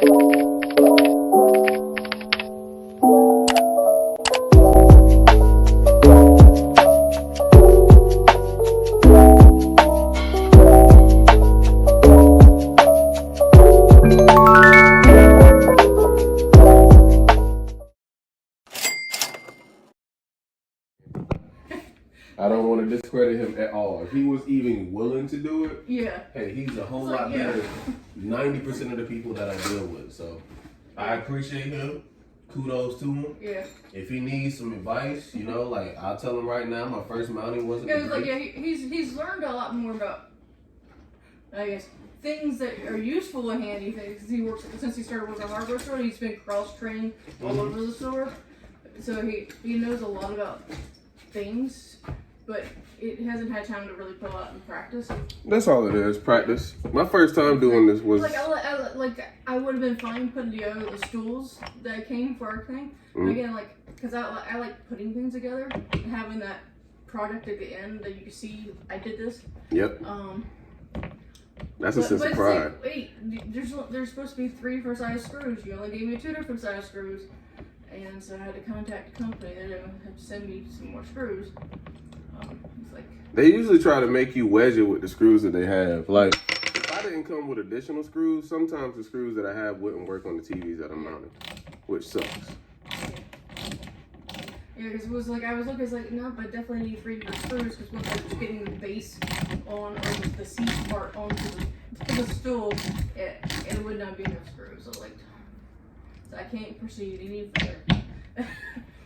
I don't want to discredit him at all. If he was even willing to do it, yeah. Hey, he's a whole lot better than 90% of the people that I deal with. So I appreciate him. Kudos to him. Yeah. If he needs some advice, you know, like I'll tell him right now, my first mounting wasn't. Yeah, like he's learned a lot more about, I guess, things that are useful and handy things. Since he started working at a hardware store, he's been cross trained all over the store, so he knows a lot about things, but it hasn't had time to really put a lot in practice. That's all it is, practice. My first time doing this was I would have been fine putting together the stools that came for our thing. But again, because I like putting things together, and having that product at the end that you can see I did this. Yep. That's a sense of pride. Like, wait, there's supposed to be 3 different size screws. You only gave me 2 different size screws, and so I had to contact the company. They didn't have to send me some more screws. It's like they usually try to make you wedge it with the screws that they have. Like, if I didn't come with additional screws, sometimes the screws that I have wouldn't work on the TVs that I'm mounting, which sucks. Yeah, because it was like, I was looking, it's like, no, but I definitely need 3 different screws, because once I was getting the base on, or the seat part onto the stool, it would not be enough screws. So I can't proceed any further.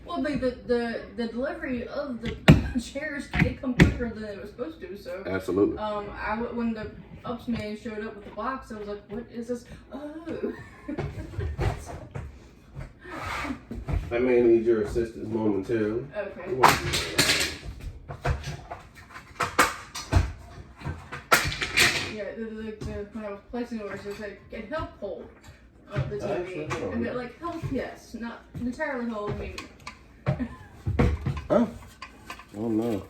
Well, the delivery of the chairs did come quicker than it was supposed to, so. Absolutely. When the ups man showed up with the box, I was like, what is this? Oh. I may need your assistance momentarily. Okay. Yeah, when I was placing orders, it said, it helped hold the TV. And it help, yes, not entirely hold, maybe. Oh. Oh no.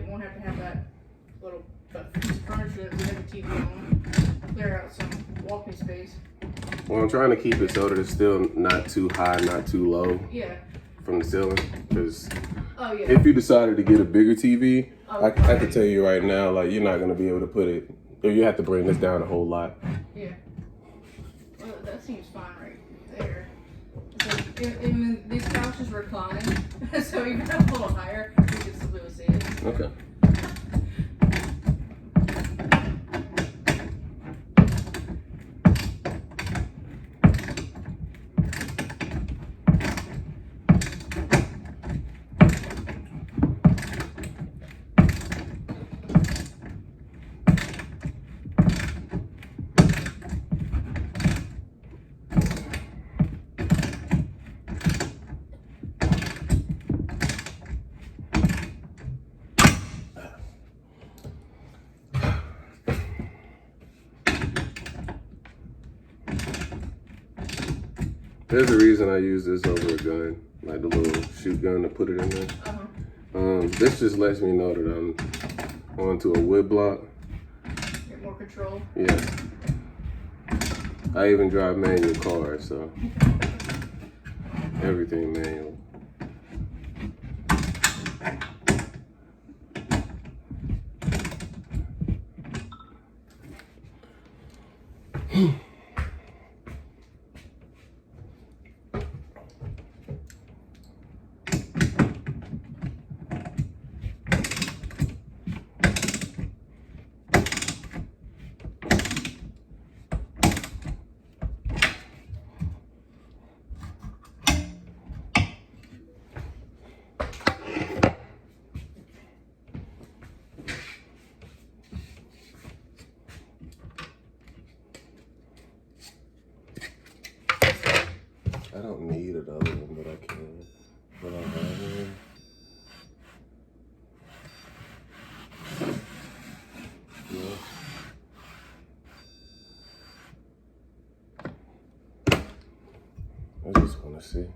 Won't have to have that little piece of furniture that we have the TV on. Clear out some walking space. Well, I'm trying to keep it so that it's still not too high, not too low. Yeah. From the ceiling, because yeah. if you decided to get a bigger TV, I can tell you right now, like, you're not gonna be able to put it, or you have to bring this down a whole lot. Yeah. Well, that seems fine right there. So, these couches recline, so even a little higher, you can still be able to see it. Okay. There's a reason I use this over a gun, like the little shoot gun to put it in there. This just lets me know that I'm onto a wood block. Get more control. Yeah. I even drive manual cars, so everything manual. Let's see.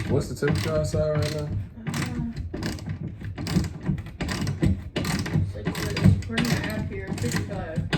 What's the temperature outside right now? It's like according to the app here, 55.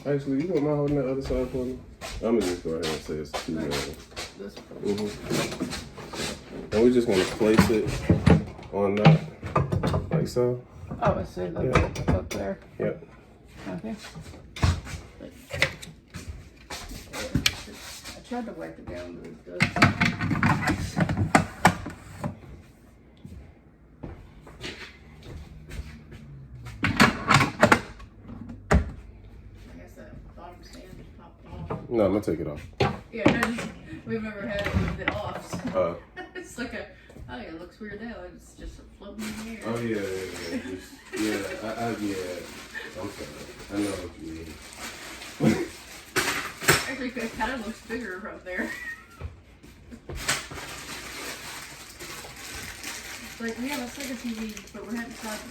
Actually, you don't mind holding that other side for me? I'm gonna just go ahead and say it's too bad. This And we're just gonna place it on that, like so. Oh, I see. Like up there. Yep. Okay. I tried to wipe it down, but it doesn't. No, I'm gonna take it off. Yeah, we've never had it with it off. So. It's like a, oh yeah, it looks weird now. It's just floating in the air. Oh yeah. I'm sorry. I know what you mean. Actually, it kind of looks bigger from there. It's like we have a second TV, but we haven't decided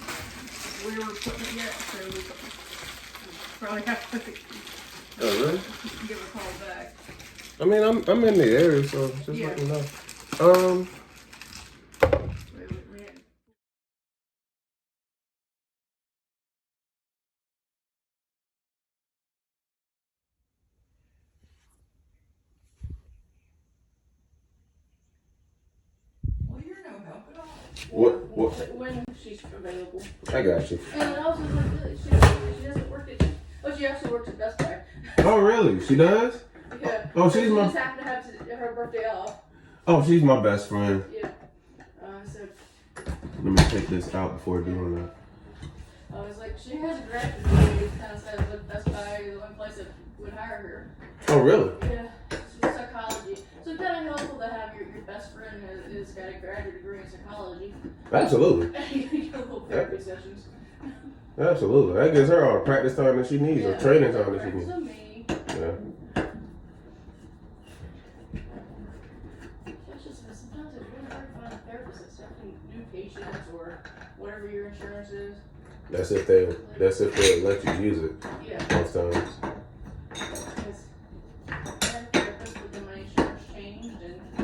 where we're putting it yet, so we probably have to Oh really? give a call back. I mean, I'm in the area, so just let me know. Well, you're no help at all. What? When she's available. I got you. And also, she doesn't work at. Oh, she actually works at Best Buy. Oh really? She does? Yeah. Oh, she's she my. just happened to have her birthday off. Oh, she's my best friend. Yeah. So. Let me take this out before doing that. I was like, she has a graduate degree. It kind of says that Best Buy is the one place that would hire her. Oh really? Yeah. She's psychology. So it's kind of helpful to have your best friend has got a graduate degree in psychology. Absolutely. You get little therapy sessions. Absolutely. That gives her all the practice time that she needs, or training time that she needs. So me. Yeah. Sometimes it's really hard to find a therapist that's accepting new patients or whatever your insurance is. That's if they let you use it. Yeah. Most times. Because I had a therapist, but then my insurance changed and I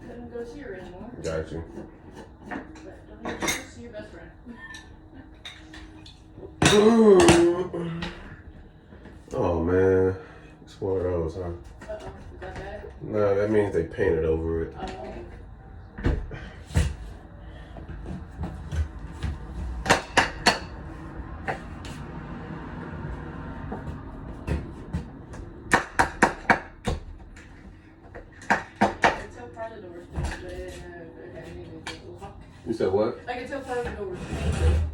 couldn't go see her anymore. Got you. But don't even go see your best friend. things they painted over it. You said what? I can tell part of the door was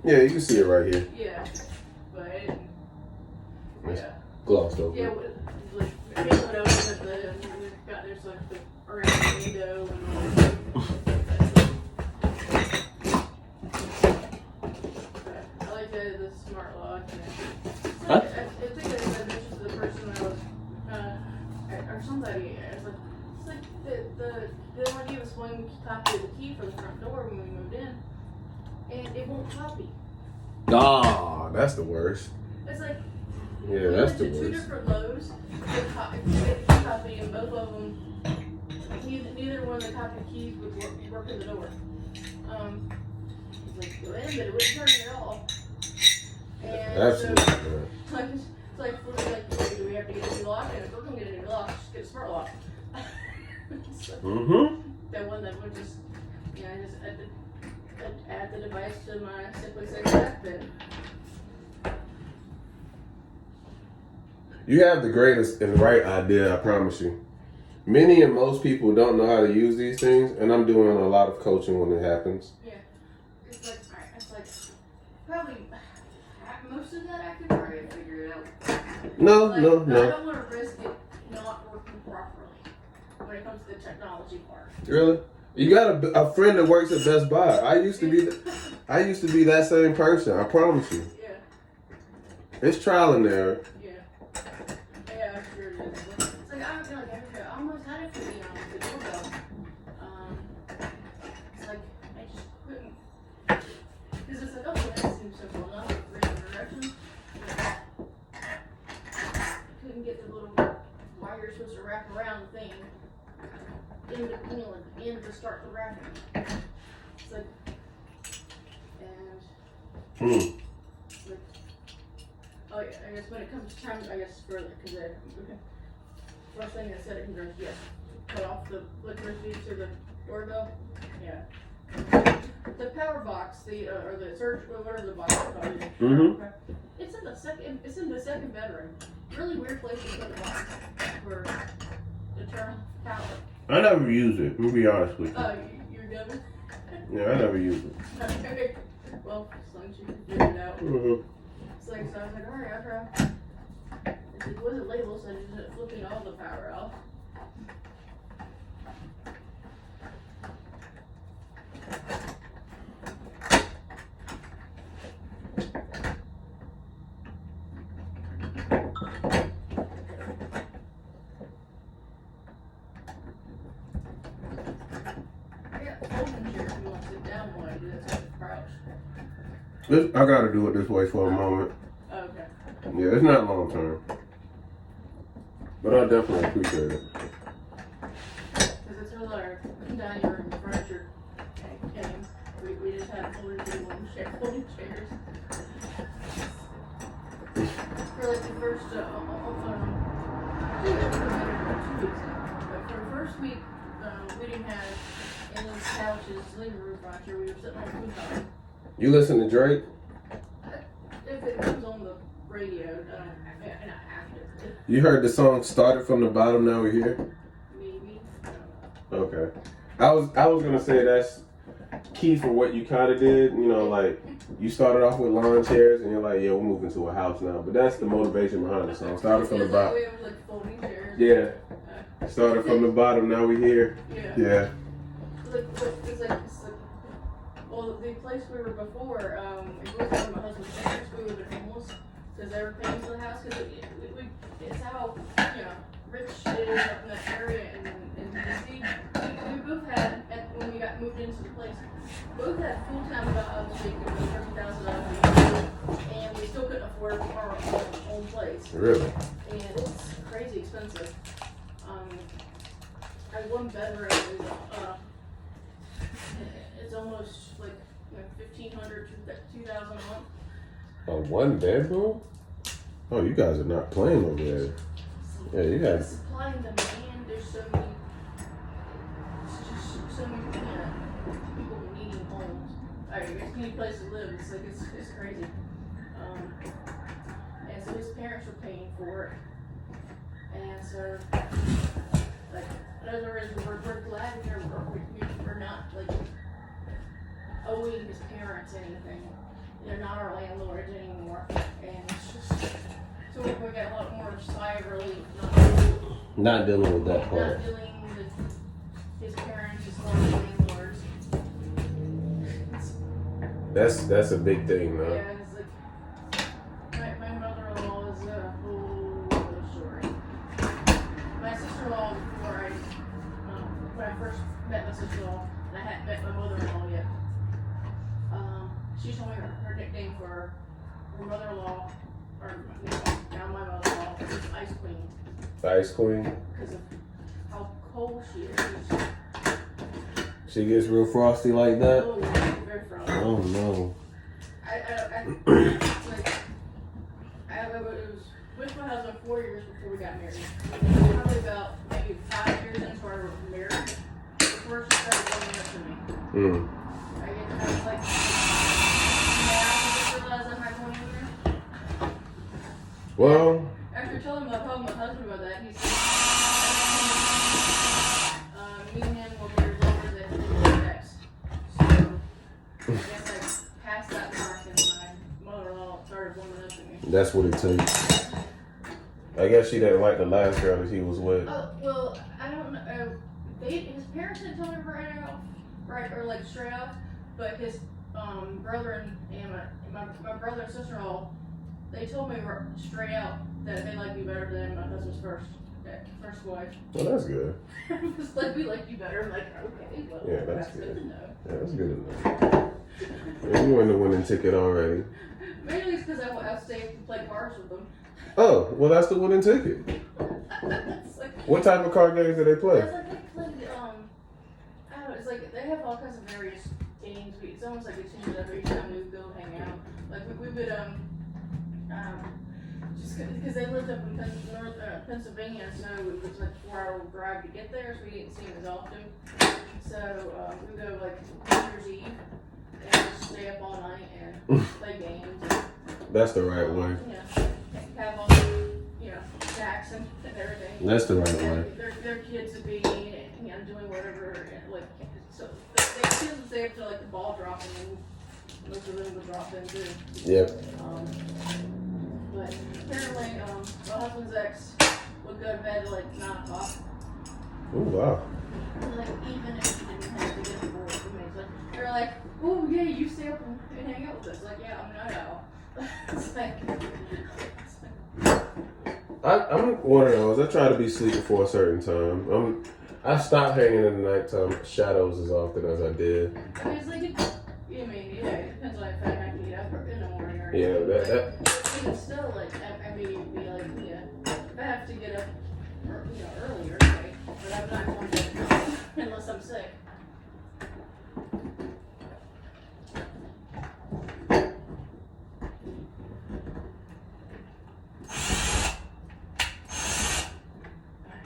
Yeah, you can see it right here. Yeah, but I didn't. Yeah. Glossed over. Yeah, like, I went over at there's like the orange window and I like the smart lock. Huh? I think I mentioned to the person I was, or somebody, I was like, it's like they want to give us one copy of the key for the front door when we moved in, and it won't copy. Ah, that's the worst. It's like, yeah, that's the we went to two worst. different Lowe's, they copy, and both of them, neither one of the copied keys would work in the door. It's like, go in, but it wouldn't turn at all. And Absolutely. so, it's like, do we have to get a new lock? And if we're going to get a new lock, just get a smart lock. So, the one that would just, just add the device to my Simply Safe app and You have the greatest and right idea, I promise you. Many and most people don't know how to use these things, and I'm doing a lot of coaching when it happens. Yeah. It's like probably most of that I could already figure it out. No. I don't want to risk it not working properly when it comes to the technology part. Really? You got a friend that works at Best Buy. I used to be that same person. I promise you. Yeah. It's trial and error. Yeah, sure it is. It's like I almost had it for the doorbell. It's like I just couldn't, because it's like, okay, that seems simple enough. Random directions. Couldn't get the little wire you're supposed to wrap around the thing in to start the wrapping. It's like, and it's like, oh yeah, I guess when it comes to time, I guess further, because first thing I said, it goes, yes, cut off the electricity to the doorbell. Yeah. The power box, or the search, whatever the box is called. It's in the second. It's in the second bedroom. Really weird place to put the box for to turn off power. I never use it. I'll be honest with you. Oh, you're good. Yeah, I never use it. Okay. Well, as long as you can figure it out. It's like, so I was like, alright, I'll try. It wasn't labeled, so I just ended up flipping all the power off. I got folding chairs if you want to sit down while I do this on the couch. I gotta do it this way for a moment. Okay. Yeah, it's not long term. But I definitely appreciate it. Because it's where our dining room furniture came. We just had a folding table and folding chairs. For like the first, I think it was 2 weeks now. But for the first week, we didn't have any couches, living room furniture. We were sitting on the futon. You listen to Drake? If it comes on the radio, I have to. You heard the song "Started from the Bottom, Now We're Here"? Maybe. I don't know. Okay. I was gonna say that's key for what you kind of did. You know, like you started off with lawn chairs, and you're like, "Yeah, we're moving to a house now." But that's the motivation behind the song. Started from the bottom. We have like folding chairs. Yeah. Started from the bottom, now we're here. Yeah. It's like, well, the place we were before, it was one of my husband's parents. We would have been homeless because they were paying for the house. Because it's how, rich it is up in that area in D.C. We both had, when we got moved into the place, both had full-time jobs making $30,000 a year, and we still couldn't afford our own place. Really? And it's crazy expensive. Our one bedroom is it's almost like $1,500 to $2,000 a month. A one bedroom? Oh, you guys are not playing over there. Yeah, you guys. Supply and demand. There's so many so many people needing homes. There's any place to live. It's like it's crazy. And so his parents were paying for it, and so like in other words, we're glad we're not like owing his parents anything. They're not our landlords anymore, and it's just so we got a lot more sigh of relief. Not dealing with that part. Not dealing with his parents as far as landlords. That's a big thing, though. Yeah, it's like my mother-in-law is a whole other story. My sister-in-law, when I first met my sister-in-law, and I hadn't met my mother-in-law yet, she told me her nickname for her mother-in-law, or now my mother-in-law, is Ice Queen. The Ice Queen? Because of how cold she is. She gets real frosty like that? Oh, yeah, very frosty. Oh, no. I was with my husband 4 years before we got married. Probably about maybe 5 years into our marriage before she started going up to me. I was like, I realized I'm not going anywhere. Well, After telling my husband about that, he said, me and him will be older than his ex. So, I guess I passed that mark and my mother-in-law started warming up to me. that's what it takes. I guess she didn't like the last girl that he was with. Oh, well, I don't know. His parents didn't tell me right, or like straight up, but his brother and my brother and sister-in-law, they told me straight out that they liked me better than my husband's first wife. Well, that's good. It was like, we like you better. I'm like, okay, well, Yeah, that's good good. to know. Yeah, that's good enough. Yeah, you won the winning ticket already. Mainly it's because I stayed to play cards with them. Oh, well, that's the winning ticket. It's like, What type of card games do they play? it's like they played, I don't know, it's like they have all kinds of various games. It's almost like they change it up every time we go hang out. Like we would, just because they lived up in Pennsylvania, so it was like a 4-hour drive to get there, so we didn't see them as often. So we would go like New Year's Eve and just stay up all night and play games. That's the right way. Have all the, snacks and everything. That's the right way. Their kids would be, doing whatever, like, so they kids would stay up till like the ball dropping, and most of them would drop in too. Yep. But apparently, my husband's ex would go to bed at like 9 o'clock. Oh, wow. Like, even if she didn't have to get up for me, it's like, they're like, oh yeah, you stay up and hang out with us. Like, yeah, I'm a night owl. It's like, I'm one of those. I try to be sleeping for a certain time. I stopped hanging in the nighttime shadows as often as I did. I mean, it's like, it depends on if I have to get up in the morning or Yeah, that. Even still, like, I may be like, if I have to get up, earlier, okay, but I'm not going to unless I'm sick.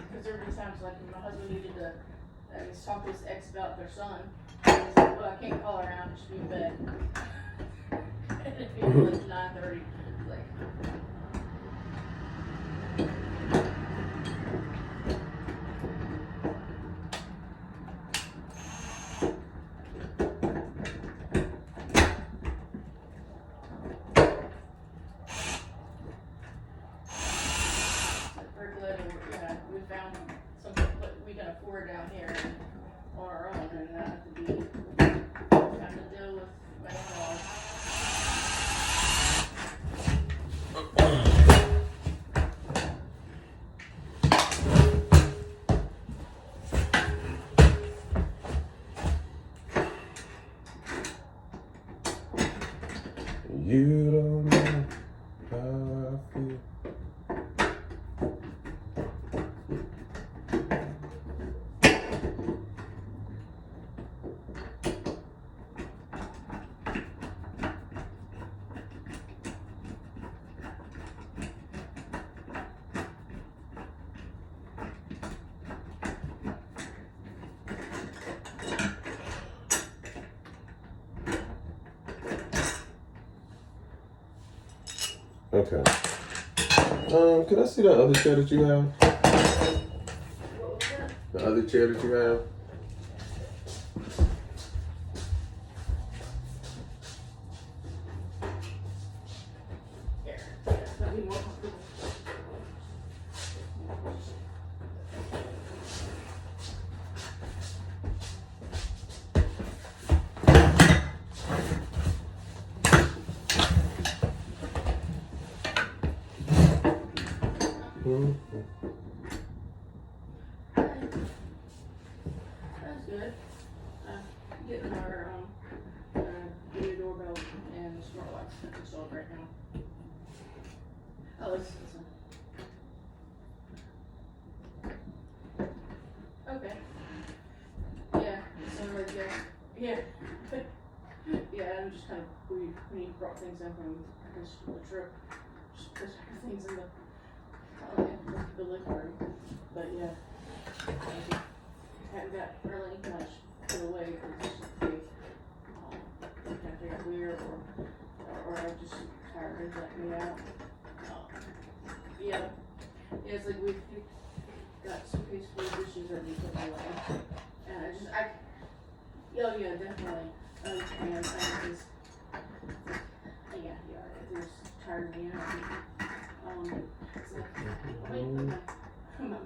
Because there were times like when my husband needed to talk to his ex about their son. And he's like, well, I can't call her out, just be in bed. And it'd be like 9:30. Like, we're glad we found something that we can afford down here on our own and not have to have to deal with my in-laws. Okay. Can I see that other chair that you have? What was that? The other chair that you have? Here. Yeah, that'd be more comfortable. That's good. Getting our new doorbell and smart locks installed right now. Oh, listen. Okay. Yeah. So like yeah. Yeah, I'm just kind of when you brought things in from the trip, just put things in the living room. But yeah, I haven't got really much put away because they kind of figured weird or I'm just tired of letting me out. Yeah, it's like we've got suitcase full of dishes that we put away, and oh yeah, definitely. And I just, yeah, it just tired of me out. It's like, wait,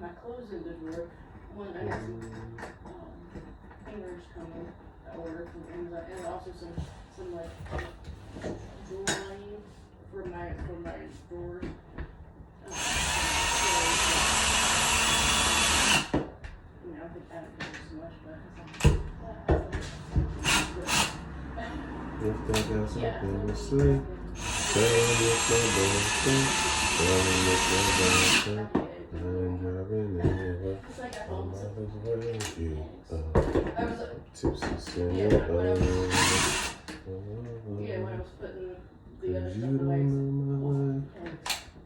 my clothes in the drawer. One, I got some hangers coming, I ordered from Amazon, and also some like drawing for my drawers. I think I don't do so much, but If they got something to say, tell me if they don't think, tell me if they don't think, I'm driving anywhere, I might as well get tipsy singing, yeah, when I was putting the other cause stuff you away. don't know my life,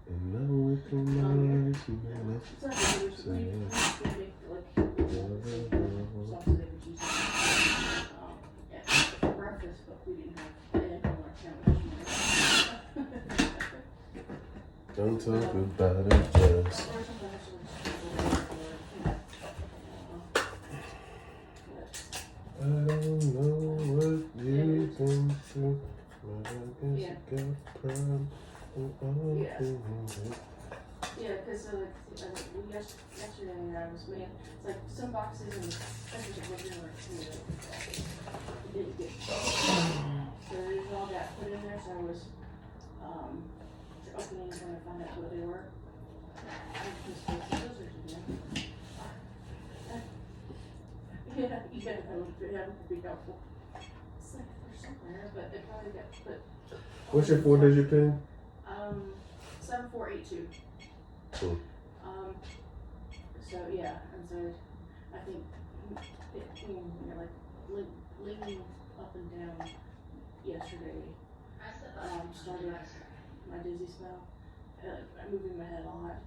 and I'm within my life, you know, for breakfast, but we didn't have egg on our sandwich. don't talk about it, just I don't know what you've been through, but I guess you got pride. Yeah, because yesterday I was making like some boxes and didn't get so these all got put in there. So I was opening and trying to find out what they were. Yeah, you gotta be helpful. It's like they're somewhere, but they probably got put. What's your 4-digit pin? 7482. Cool. So yeah, and so I think it came, like leaning up and down yesterday. Started my dizzy spell. I'm moving my head a lot.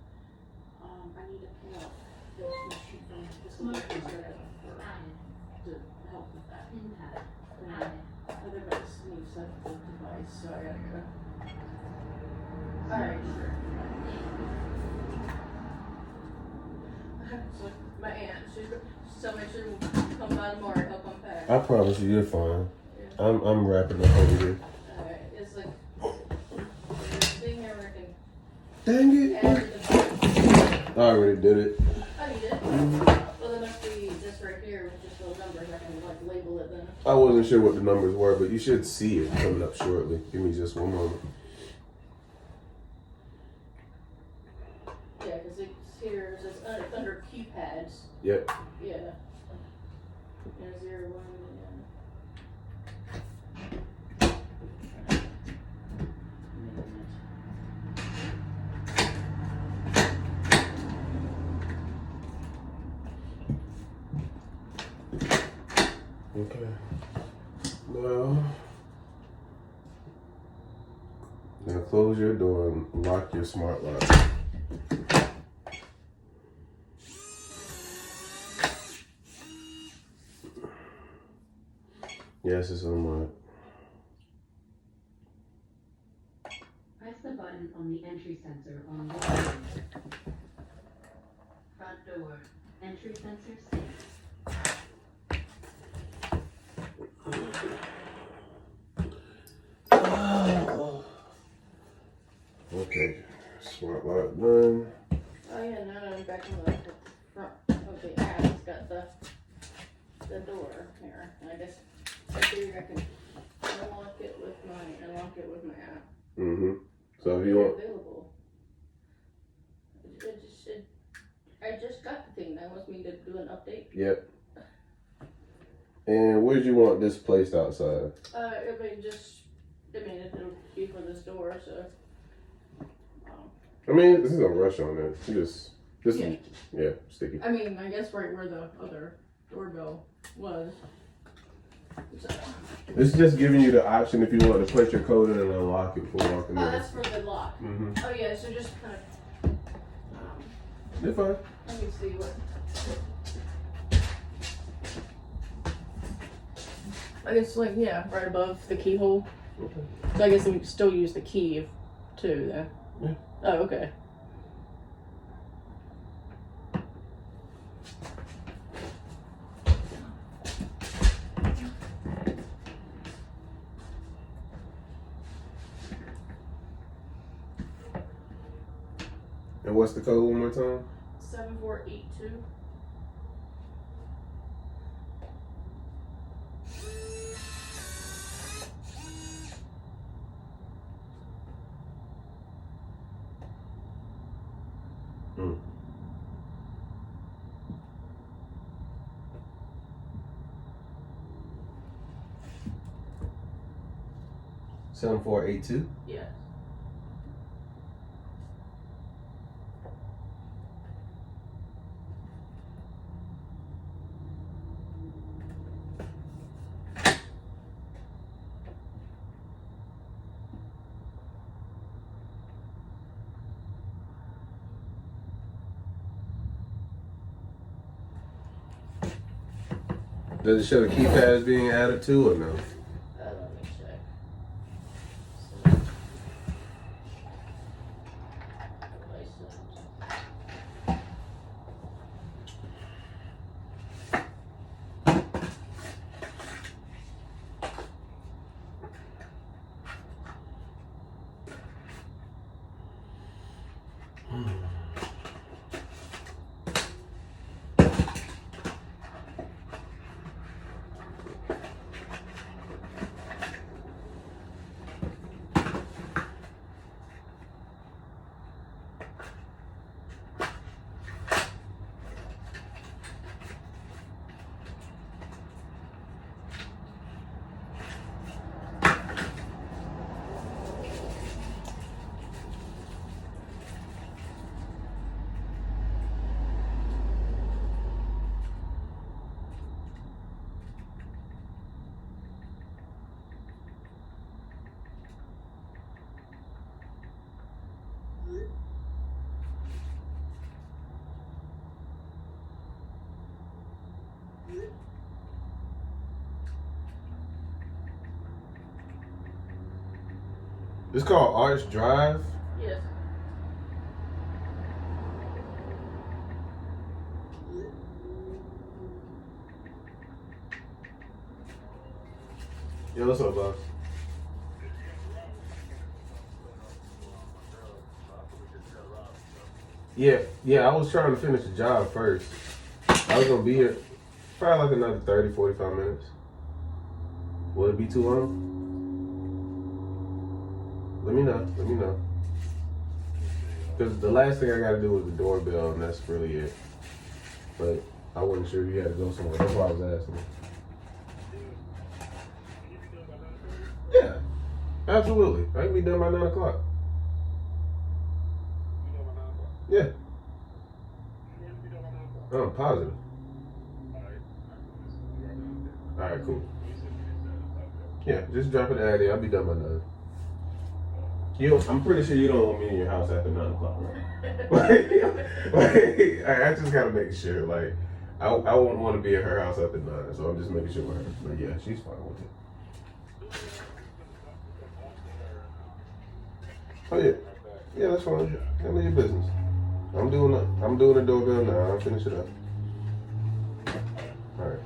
I need to pull out this machine from this little to help with that. Otherwise, needs a device, so I gotta go. Alright, sure. So my aunt, she's told me she will come by tomorrow and help unpack. I promise you, you're fine. Yeah. I'm wrapping up over here. Alright, it's like there's a thing here where I can Dang it! add the. I already did it. Oh, you did? Well, there must be this right here with just those numbers. I can like label it then. I wasn't sure what the numbers were, but you should see it coming up shortly. Give me just one moment. Yeah, because it's here. It says under keypads. Yep. Yeah. Yeah, 0, 1, Okay. Now close your door and lock your smart lock. Yes, it's unlocked. Press the button on the entry sensor on the door. Front door. Entry sensor safe. Okay, smart lock done. Oh yeah, now that I'm back on the front of the app, it's got the door here. And I guess I figured I can unlock it with my app. Mm-hmm. So if you want, Available. I just got the thing that wants me to do an update. yep. And where'd you want this placed outside? It'll be for this door, so. I mean, this is a rush on there. This Yeah. is, yeah, sticky. I mean, I guess right where the other doorbell was. So. It's just giving you the option if you want to put your code in and unlock it before walking in. Oh, that's for the lock. Mm-hmm. Oh yeah, so just kind of. It's fine. Let me see what. I guess like yeah, right above the keyhole. Okay. So I guess we still use the key too then. Yeah. Oh okay. And what's the code one more time? 7482. Mm. $7482. Yes. Does it show the keypad is being added to or no? Let me check. It's called Arch Drive. Yes. Yo, what's up, boss? Yeah, I was trying to finish the job first. I was gonna be here probably like another 30, 45 minutes. Will it be too long? Let me know. Because the last thing I gotta do is the doorbell, and that's really it. But I wasn't sure if you had to go somewhere. That's why I was asking. Yeah, absolutely. I can be done by 9 o'clock. Yeah. I'm positive. Alright, cool. Yeah, just drop it at it. I'll be done by 9. I'm pretty sure you don't want me in your house after 9 o'clock, right? I just gotta make sure. Like, I won't want to be at her house after 9, so I'm just making sure with her. But yeah, she's fine with it. Oh yeah, Yeah, that's fine. Handle your business. I'm doing the doorbell now. I'll finish it up. All right.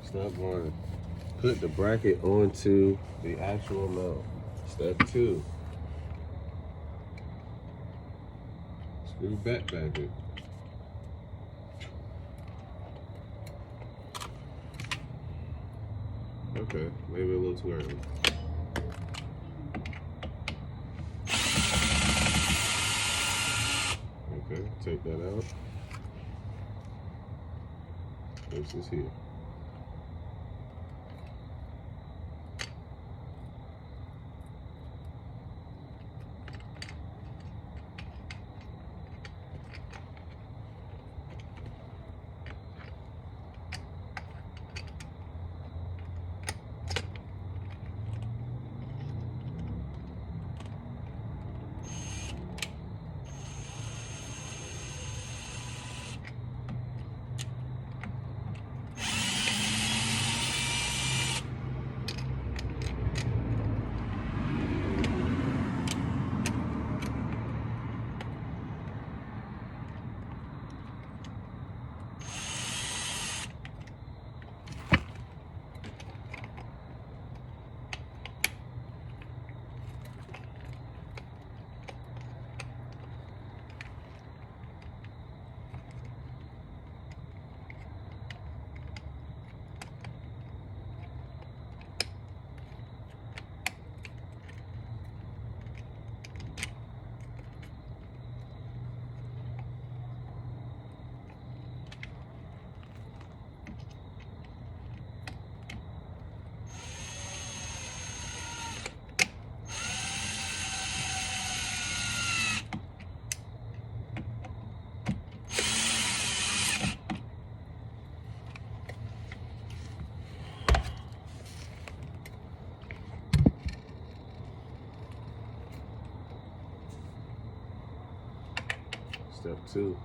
Step 1. Put the bracket onto the actual mount. Step 2. Screw back it. Okay, maybe a little too early. Okay, take that out. Place this here. Step 2.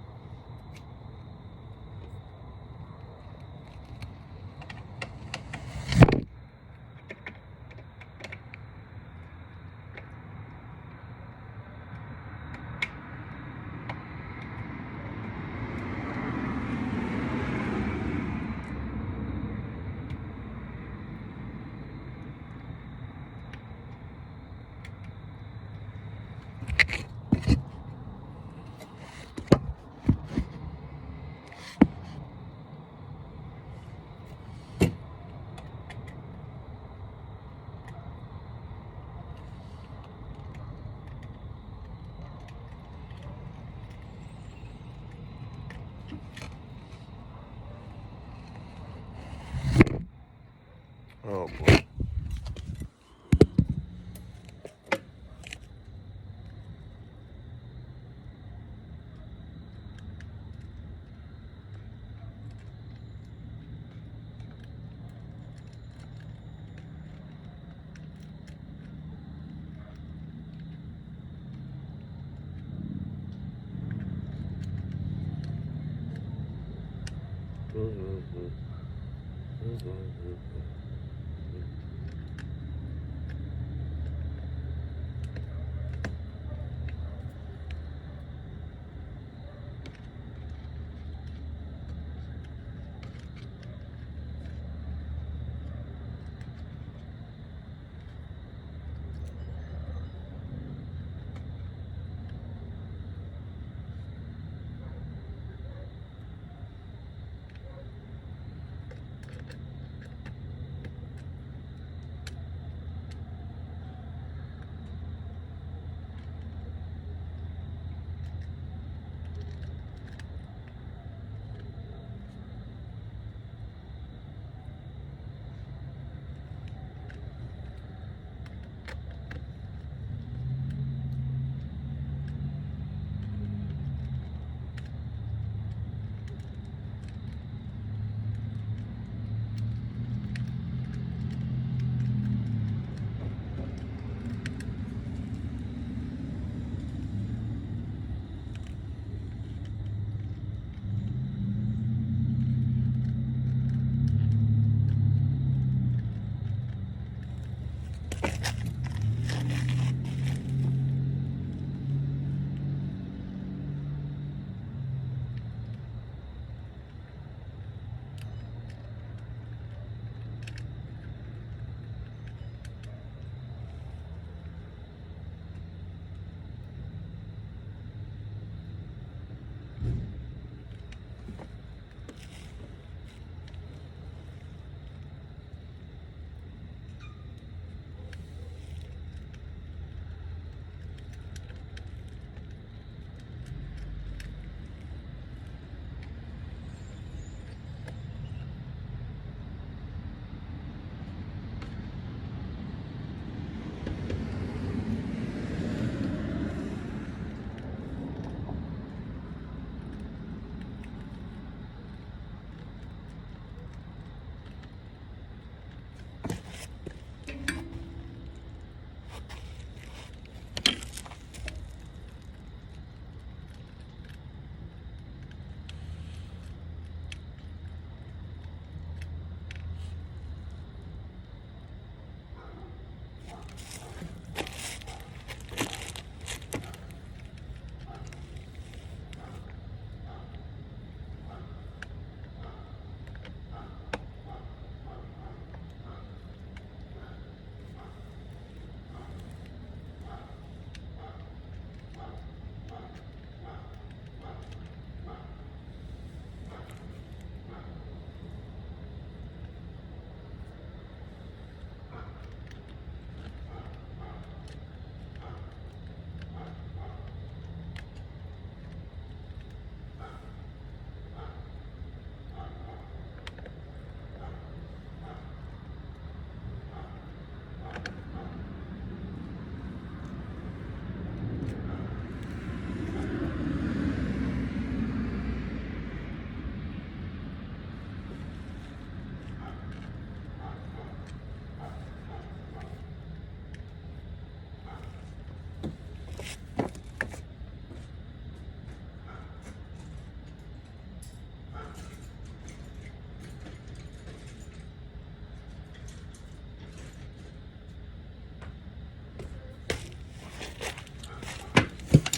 Oh boy.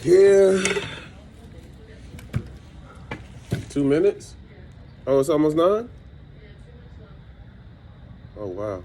Yeah. 2 minutes? Oh, it's almost 9? Oh, wow.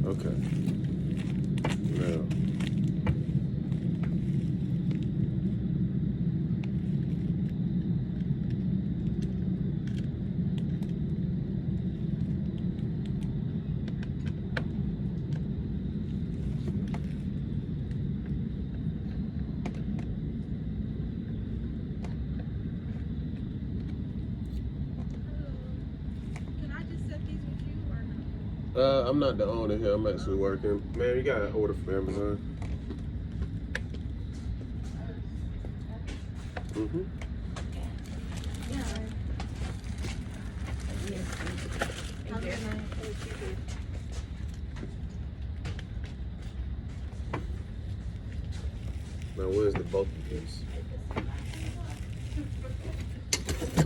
Okay. Now. Can I just set these with you or no? I'm not the owner here. I'm actually working. Man, you gotta order from Amazon. Mm-hmm. Now, where's the bulky piece?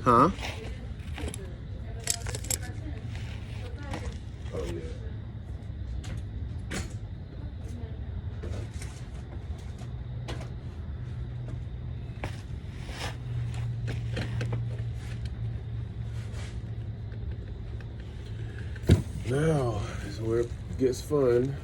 Huh? Oh, yeah. Now is where it gets fun.